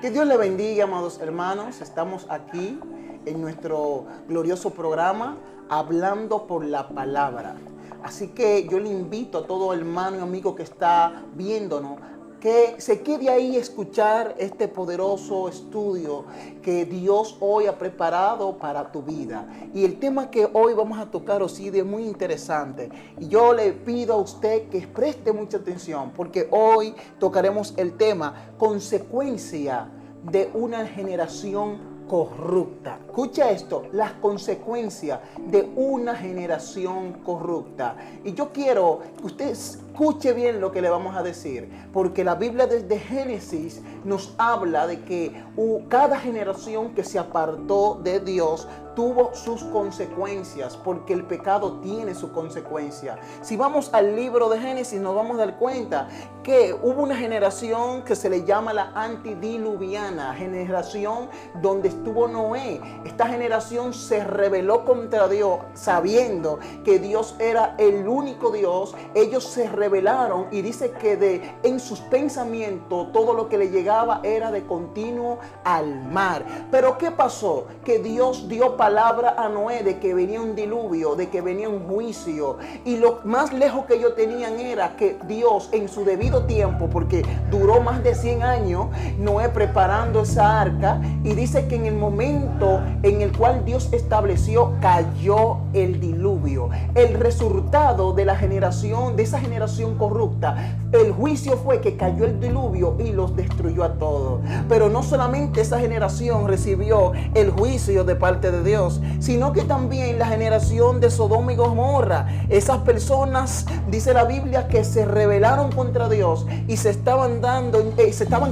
Que Dios le bendiga, amados hermanos. Estamos aquí en nuestro glorioso programa Hablando por la Palabra. Así que yo le invito a todo hermano y amigo que está viéndonos que se quede ahí a escuchar este poderoso estudio que Dios hoy ha preparado para tu vida. Y el tema que hoy vamos a tocar, Osiris, es muy interesante. Y yo le pido a usted que preste mucha atención, porque hoy tocaremos el tema consecuencia de una generación corrupta. Escucha esto, las consecuencias de una generación corrupta. Y yo quiero que usted escuche bien lo que le vamos a decir, porque la Biblia desde Génesis nos habla de que cada generación que se apartó de Dios tuvo sus consecuencias, porque el pecado tiene su consecuencia. Si vamos al libro de Génesis, nos vamos a dar cuenta que hubo una generación que se le llama la antidiluviana, generación donde estuvo Noé. Esta generación se rebeló contra Dios, sabiendo que Dios era el único Dios. Ellos se rebelaron y dice que en sus pensamientos todo lo que le llegaba era de continuo al mar. Pero ¿qué pasó? Que Dios dio palabra a Noé de que venía un diluvio, de que venía un juicio, y lo más lejos que ellos tenían era que Dios en su debido tiempo, porque duró más de 100 años Noé preparando esa arca, y dice que en el momento en el cual Dios estableció, cayó el diluvio. El resultado de la generación, de esa generación corrupta, el juicio fue que cayó el diluvio y los destruyó a todos. Pero no solamente esa generación recibió el juicio de parte de Dios, sino que también la generación de Sodoma y Gomorra. Esas personas, dice la Biblia, que se rebelaron contra Dios y se estaban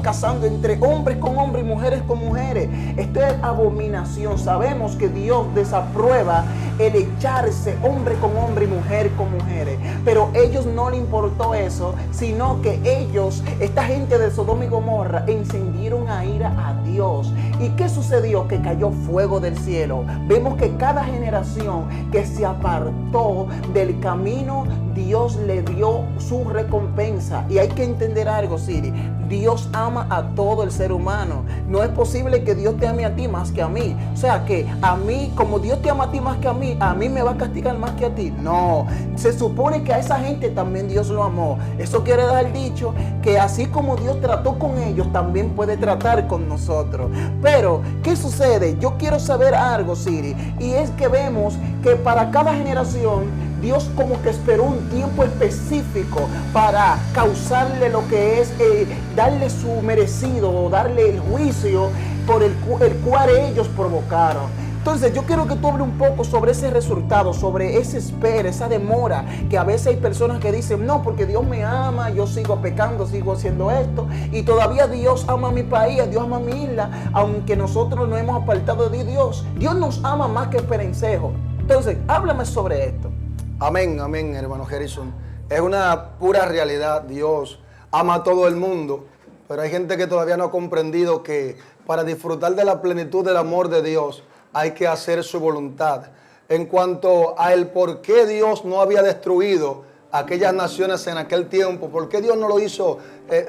casando entre hombres con hombres y mujeres con mujeres. Esto es abominación. Sabemos que Dios desaprueba el echarse hombre con hombre y mujer con mujeres, pero a ellos no le importó eso, sino que ellos, esta gente de Sodoma y Gomorra, encendieron a ira a Dios. ¿Y qué sucedió? Que cayó fuego del cielo. Vemos que cada generación que se apartó del camino, Dios le dio su recompensa. Y hay que entender algo, Siri. Dios ama a todo el ser humano. No es posible que Dios te ame a ti más que a mí. O sea que a mí, como Dios te ama a ti más que a mí me va a castigar más que a ti. No, se supone que a esa gente también Dios lo amó. Eso quiere dar dicho que así como Dios trató con ellos, también puede tratar con nosotros. Pero, ¿qué sucede? Yo quiero saber algo, Siri. Y es que vemos que para cada generación Dios como que esperó un tiempo específico para causarle lo que es, darle su merecido o darle el juicio por el cual ellos provocaron. Entonces yo quiero que tú hables un poco sobre ese resultado, sobre esa espera, esa demora, que a veces hay personas que dicen, no, porque Dios me ama, yo sigo pecando, sigo haciendo esto, y todavía Dios ama a mi país, Dios ama a mi isla, aunque nosotros nos hemos apartado de Dios. Dios nos ama más que perencejo. Entonces, háblame sobre esto. Amén, amén, hermano Harrison. Es una pura realidad. Dios ama a todo el mundo, pero hay gente que todavía no ha comprendido que para disfrutar de la plenitud del amor de Dios hay que hacer su voluntad. En cuanto a el por qué Dios no había destruido aquellas naciones en aquel tiempo, por qué Dios no lo hizo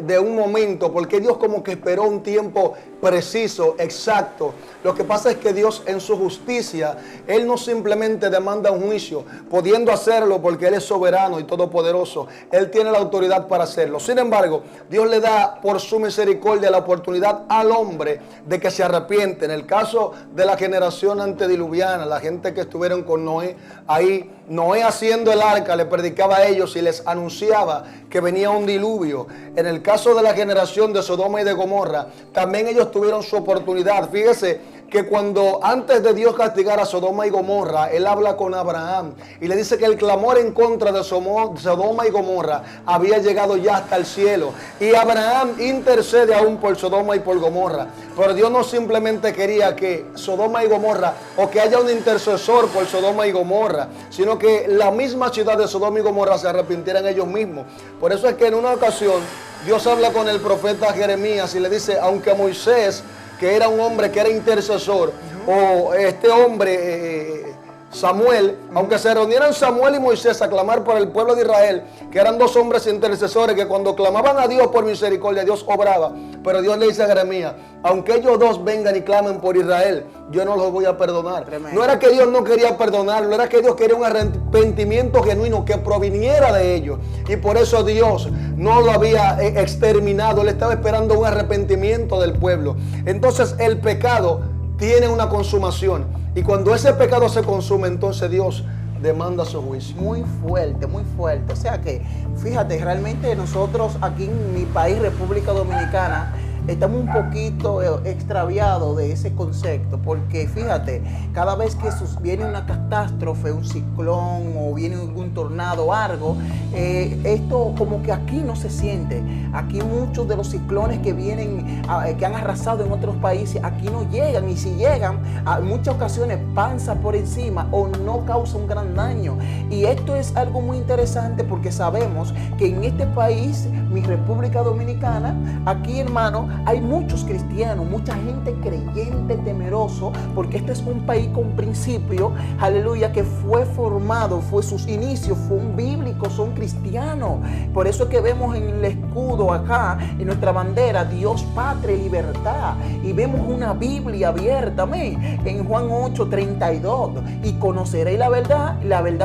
de un momento, por qué Dios como que esperó un tiempo preciso, exacto. Lo que pasa es que Dios en su justicia, Él no simplemente demanda un juicio, pudiendo hacerlo porque Él es soberano y todopoderoso. Él tiene la autoridad para hacerlo. Sin embargo, Dios le da por su misericordia la oportunidad al hombre de que se arrepiente. En el caso de la generación antediluviana, la gente que estuvieron con Noé, ahí Noé haciendo el arca le predicaba a ellos y les anunciaba que venía un diluvio. En el caso de la generación de Sodoma y de Gomorra, también ellos tuvieron su oportunidad. Fíjese que cuando antes de Dios castigar a Sodoma y Gomorra, Él habla con Abraham y le dice que el clamor en contra de Sodoma y Gomorra había llegado ya hasta el cielo. Y Abraham intercede aún por Sodoma y por Gomorra. Pero Dios no simplemente quería que Sodoma y Gomorra, o que haya un intercesor por Sodoma y Gomorra, sino que la misma ciudad de Sodoma y Gomorra se arrepintieran ellos mismos. Por eso es que en una ocasión Dios habla con el profeta Jeremías y le dice, aunque Moisés, que era un hombre que era intercesor, o este hombre Samuel, aunque se reunieran Samuel y Moisés a clamar por el pueblo de Israel, que eran dos hombres intercesores que cuando clamaban a Dios por misericordia, Dios obraba. Pero Dios le dice a Jeremías, aunque ellos dos vengan y clamen por Israel, yo no los voy a perdonar. Tremendo. No era que Dios no quería perdonarlo, era que Dios quería un arrepentimiento genuino que proviniera de ellos. Y por eso Dios no lo había exterminado, Él estaba esperando un arrepentimiento del pueblo. Entonces el pecado tiene una consumación. Y cuando ese pecado se consume, entonces Dios demanda su juicio. Muy fuerte, muy fuerte. O sea que, fíjate, realmente nosotros aquí en mi país, República Dominicana, estamos un poquito extraviados de ese concepto, porque fíjate, cada vez que viene una catástrofe, un ciclón o viene un tornado o algo, esto como que aquí no se siente. Aquí muchos de los ciclones que vienen, que han arrasado en otros países, aquí no llegan, y si llegan, en muchas ocasiones pasa por encima o no causa un gran daño. Y esto es algo muy interesante porque sabemos que en este país, mi República Dominicana, aquí, hermano, hay muchos cristianos, mucha gente creyente, temeroso, porque este es un país con principio, aleluya, que fue formado, sus inicios fueron bíblicos, son cristianos. Por eso es que vemos en el escudo acá, en nuestra bandera, Dios, patria y libertad. Y vemos una Biblia abierta, amén, en Juan 8:32. Y conoceréis la verdad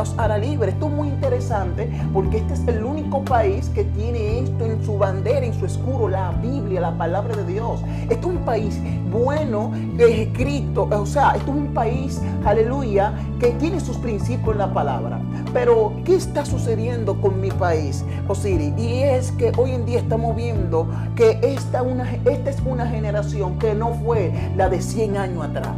os hará libre. Esto es muy interesante porque este es el único país que tiene esto en su bandera, en su escudo, la Biblia, la palabra de Dios. Esto es un país bueno, escrito, o sea, esto es un país, aleluya, que tiene sus principios en la palabra. Pero, ¿qué está sucediendo con mi país, Osiris? Y es que hoy en día estamos viendo que esta es una generación que no fue la de 100 años atrás.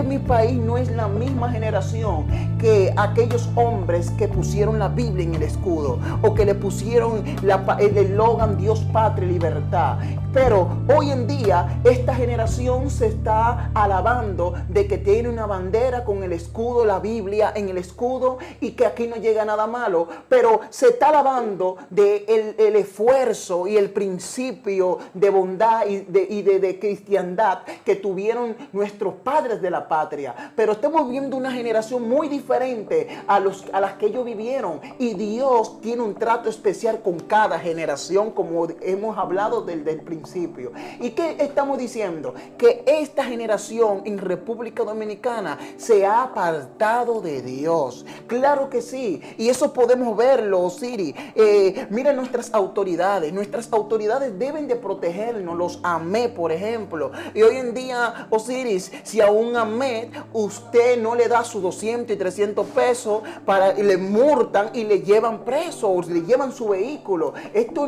Mi país no es la misma generación que aquellos hombres que pusieron la Biblia en el escudo o que le pusieron el eslogan Dios, patria y libertad. Pero hoy en día esta generación se está alabando de que tiene una bandera con el escudo, la Biblia en el escudo, y que aquí no llega nada malo. Pero se está alabando de el esfuerzo y el principio de bondad y de cristiandad que tuvieron nuestros padres de la patria. Pero estamos viendo una generación muy diferente a las que ellos vivieron, y Dios tiene un trato especial con cada generación, como hemos hablado desde el principio. ¿Y qué estamos diciendo? Que esta generación en República Dominicana se ha apartado de Dios. Claro que sí, y eso podemos verlo, Osiris. Mira nuestras autoridades deben de protegernos, los AME, por ejemplo. Y hoy en día, Osiris, si a un AME usted no le da sus 200 y 300 pesos, y le multan y le llevan preso o le llevan su vehículo. Esto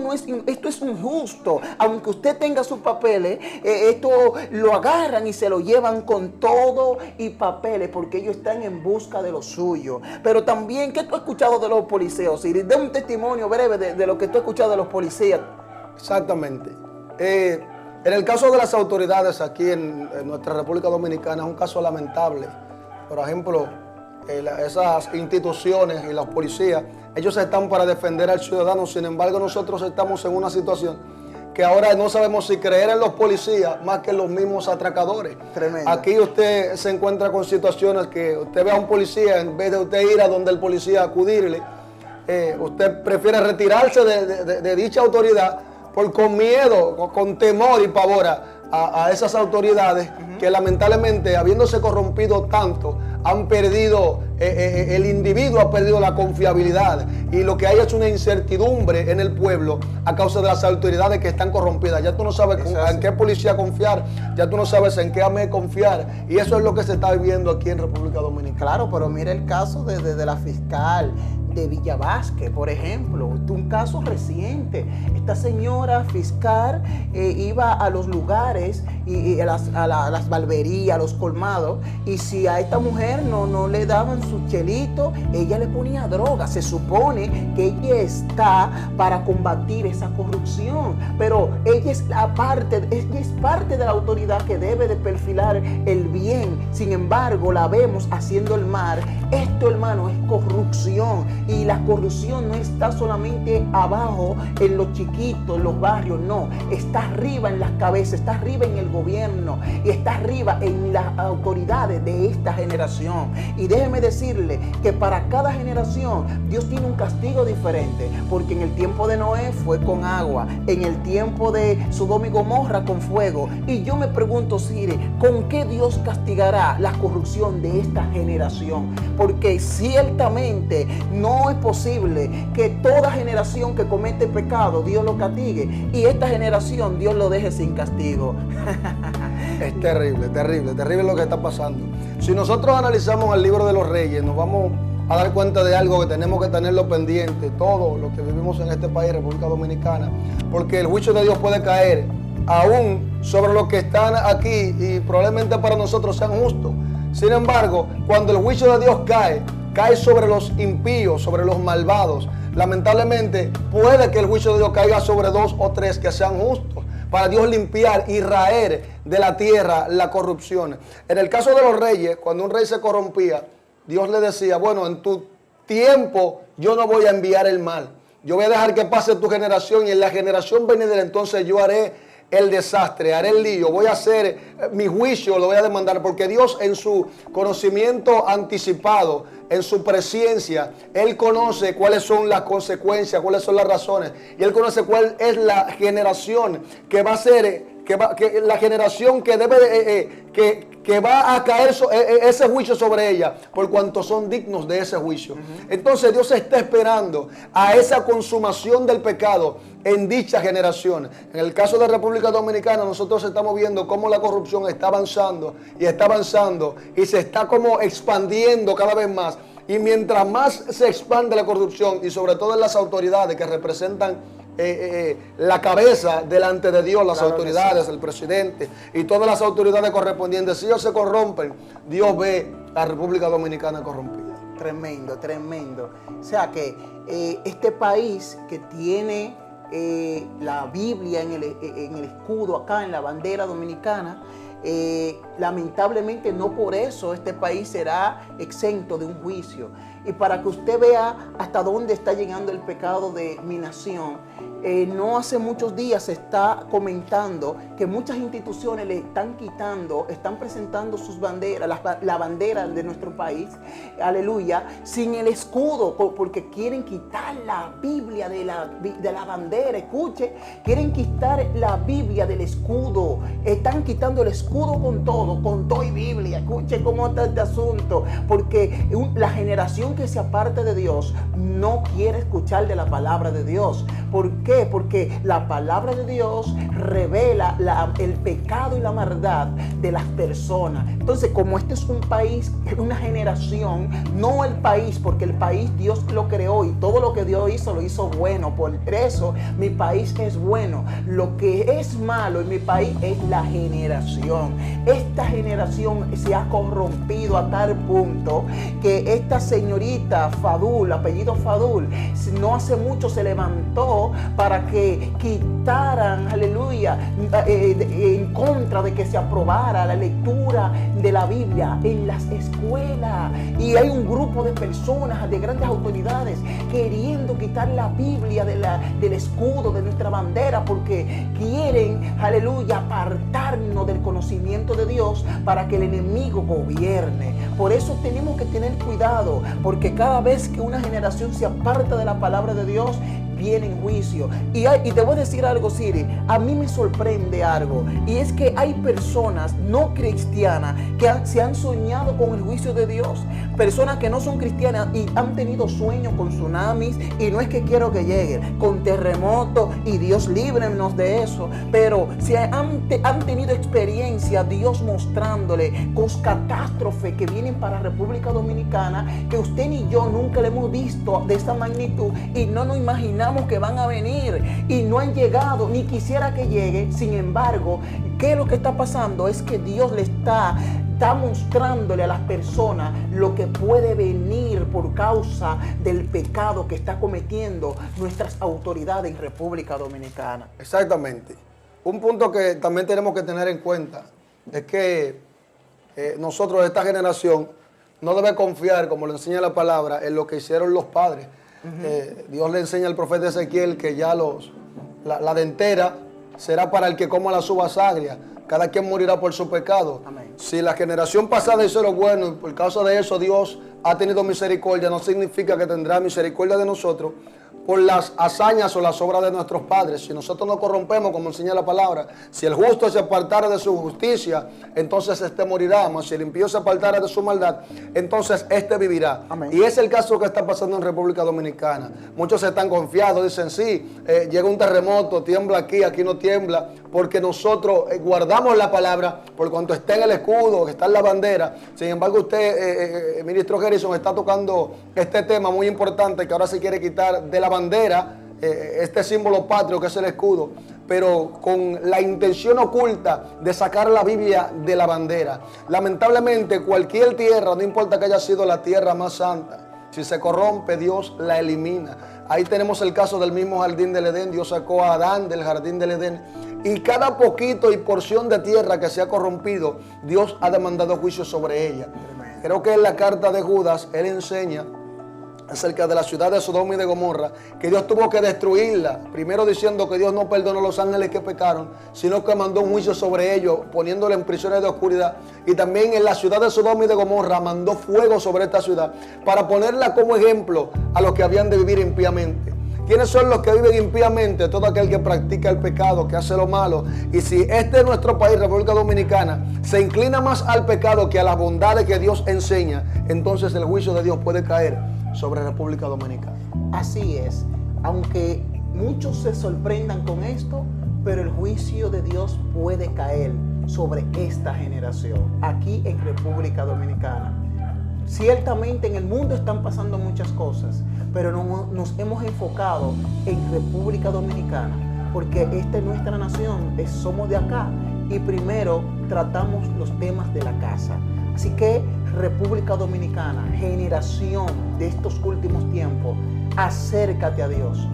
es injusto. Aunque usted tenga sus papeles, esto lo agarran y se lo llevan con todo y papeles, porque ellos están en busca de lo suyo. Pero también, ¿qué tú has escuchado de los policías? Y dé un testimonio breve de lo que tú has escuchado de los policías. Exactamente. En el caso de las autoridades aquí en nuestra República Dominicana es un caso lamentable. Por ejemplo, esas instituciones y los policías, ellos están para defender al ciudadano. Sin embargo, nosotros estamos en una situación que ahora no sabemos si creer en los policías más que en los mismos atracadores. Tremendo. Aquí usted se encuentra con situaciones que usted ve a un policía, en vez de usted ir a donde el policía acudirle, usted prefiere retirarse de dicha autoridad con miedo, con temor y pavor a esas autoridades que lamentablemente, habiéndose corrompido tanto, han perdido, el individuo ha perdido la confiabilidad, y lo que hay es una incertidumbre en el pueblo a causa de las autoridades que están corrompidas. Ya tú no sabes en qué policía confiar, ya tú no sabes en qué AME confiar, y eso es lo que se está viviendo aquí en República Dominicana. Claro, pero mira el caso de la fiscal de Villa Vázquez, por ejemplo, un caso reciente. Esta señora fiscal iba a los lugares y a las barberías, a los colmados, y si a esta mujer no le daban su chelito, ella le ponía droga. Se supone que ella está para combatir esa corrupción, pero ella es parte de la autoridad que debe de perfilar el bien. Sin embargo, la vemos haciendo el mal. Esto esto, hermano, es corrupción. Y la corrupción no está solamente abajo en los chiquitos, en los barrios, no. Está arriba en las cabezas, está arriba en el gobierno y está arriba en las autoridades de esta generación. Y déjeme decirle que para cada generación Dios tiene un castigo diferente, porque en el tiempo de Noé fue con agua, en el tiempo de Sodoma y Gomorra con fuego. Y yo me pregunto, Siri, ¿con qué Dios castigará la corrupción de esta generación? Porque ciertamente no es posible que toda generación que comete pecado Dios lo castigue y esta generación Dios lo deje sin castigo. Es terrible, terrible, terrible lo que está pasando. Si nosotros analizamos el libro de los Reyes, nos vamos a dar cuenta de algo que tenemos que tenerlo pendiente, todo lo que vivimos en este país, República Dominicana, porque el juicio de Dios puede caer aún sobre los que están aquí y probablemente para nosotros sean justos. Sin embargo, cuando el juicio de Dios cae sobre los impíos, sobre los malvados, lamentablemente puede que el juicio de Dios caiga sobre 2 o 3 que sean justos, para Dios limpiar y raer de la tierra la corrupción. En el caso de los reyes, cuando un rey se corrompía, Dios le decía, bueno, en tu tiempo yo no voy a enviar el mal. Yo voy a dejar que pase tu generación y en la generación venidera entonces yo haré el desastre, haré el lío, voy a hacer mi juicio, lo voy a demandar, porque Dios en su conocimiento anticipado, en su presciencia, Él conoce cuáles son las consecuencias, cuáles son las razones, y Él conoce cuál es la generación que va a ser, la generación que debe que va a caer ese juicio sobre ella, por cuanto son dignos de ese juicio. Entonces Dios está esperando a esa consumación del pecado en dicha generación. En el caso de República Dominicana, nosotros estamos viendo cómo la corrupción está avanzando y se está como expandiendo cada vez más. Y mientras más se expande la corrupción, y sobre todo en las autoridades que representan la cabeza delante de Dios, las autoridades, el presidente y todas las autoridades correspondientes, si ellos se corrompen, Dios ve a la República Dominicana corrompida. Tremendo, tremendo. O sea que este país que tiene la Biblia en el escudo acá, en la bandera dominicana, lamentablemente no por eso este país será exento de un juicio. Y para que usted vea hasta dónde está llegando el pecado de mi nación, no hace muchos días se está comentando que muchas instituciones le están quitando, están presentando sus banderas, la bandera de nuestro país, aleluya, sin el escudo, porque quieren quitar la Biblia de la bandera. Escuche, quieren quitar la Biblia del escudo, están quitando el escudo con todo y Biblia. Escuche cómo está este asunto, porque la generación que se aparta de Dios no quiere escuchar de la palabra de Dios. ¿Por qué? Porque la palabra de Dios revela el pecado y la maldad de las personas. Entonces, como este es un país, una generación, no el país, porque el país Dios lo creó y todo lo que Dios hizo lo hizo bueno. Por eso mi país es bueno. Lo que es malo en mi país es la generación. Esta generación se ha corrompido a tal punto que esta señorita Fadul, apellido Fadul, no hace mucho se levantó para que quitaran, aleluya, en contra de que se aprobara la lectura de la Biblia en las escuelas. Y hay un grupo de personas, de grandes autoridades, queriendo quitar la Biblia del escudo, de nuestra bandera, porque quieren, aleluya, apartarnos del conocimiento de Dios para que el enemigo gobierne. Por eso tenemos que tener cuidado, porque cada vez que una generación se aparta de la palabra de Dios, viene en juicio. Y te voy a decir algo, Siri, a mí me sorprende algo, y es que hay personas no cristianas que se han soñado con el juicio de Dios, personas que no son cristianas y han tenido sueños con tsunamis, y no es que quiero que lleguen, con terremotos, y Dios líbrenos de eso, pero si han tenido experiencia, Dios mostrándole con catástrofes que vienen para República Dominicana, que usted ni yo nunca le hemos visto de esa magnitud, y no nos imaginamos que van a venir, y no han llegado, ni quisiera que llegue. Sin embargo, ¿qué es lo que está pasando? Es que Dios le está mostrándole a las personas lo que puede venir por causa del pecado que está cometiendo nuestras autoridades en República Dominicana. Exactamente. Un punto que también tenemos que tener en cuenta es que nosotros, esta generación, no debe confiar, como le enseña la palabra, en lo que hicieron los padres. Dios le enseña al profeta Ezequiel que ya la dentera será para el que coma las uvas agrias. Cada quien morirá por su pecado. Amén. Si la generación pasada hizo lo bueno y por causa de eso Dios ha tenido misericordia, no significa que tendrá misericordia de nosotros por las hazañas o las obras de nuestros padres. Si nosotros nos corrompemos, como enseña la palabra, si el justo se apartara de su justicia, entonces éste morirá. Mas si el impío se apartara de su maldad, entonces éste vivirá. Amén. Y es el caso que está pasando en República Dominicana. Muchos están confiados, dicen, sí, llega un terremoto, tiembla aquí, aquí no tiembla, porque nosotros guardamos la palabra, por cuanto está en el escudo, está en la bandera. Sin embargo, usted, ministro Gerson, está tocando este tema muy importante que ahora se quiere quitar de la bandera, este símbolo patrio que es el escudo, pero con la intención oculta de sacar la Biblia de la bandera. Lamentablemente, cualquier tierra, no importa que haya sido la tierra más santa, si se corrompe, Dios la elimina. Ahí tenemos el caso del mismo jardín del Edén. Dios sacó a Adán del jardín del Edén, y cada poquito y porción de tierra que se ha corrompido, Dios ha demandado juicio sobre ella. Creo que en la carta de Judas, él enseña acerca de la ciudad de Sodoma y de Gomorra, que Dios tuvo que destruirla, primero diciendo que Dios no perdonó a los ángeles que pecaron, sino que mandó un juicio sobre ellos, poniéndole en prisiones de oscuridad. Y también en la ciudad de Sodoma y de Gomorra mandó fuego sobre esta ciudad, para ponerla como ejemplo a los que habían de vivir impíamente. ¿Quiénes son los que viven impíamente? Todo aquel que practica el pecado, que hace lo malo. Y si este es nuestro país, República Dominicana, se inclina más al pecado que a las bondades que Dios enseña, entonces el juicio de Dios puede caer sobre República Dominicana. Así es, aunque muchos se sorprendan con esto, pero el juicio de Dios puede caer sobre esta generación, aquí en República Dominicana. Ciertamente en el mundo están pasando muchas cosas, pero nos hemos enfocado en República Dominicana, porque esta es nuestra nación, somos de acá, y primero tratamos los temas de la casa. Así que República Dominicana, generación de estos últimos tiempos, acércate a Dios.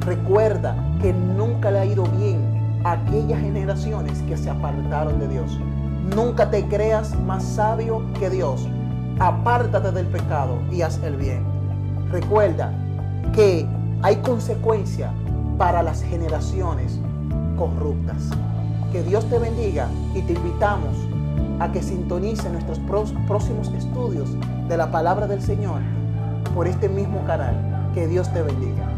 Recuerda que nunca le ha ido bien a aquellas generaciones que se apartaron de Dios. Nunca te creas más sabio que Dios. Apártate del pecado y haz el bien. Recuerda que hay consecuencias para las generaciones corruptas. Que Dios te bendiga y te invitamos a que sintonice nuestros próximos estudios de la palabra del Señor por este mismo canal. Que Dios te bendiga.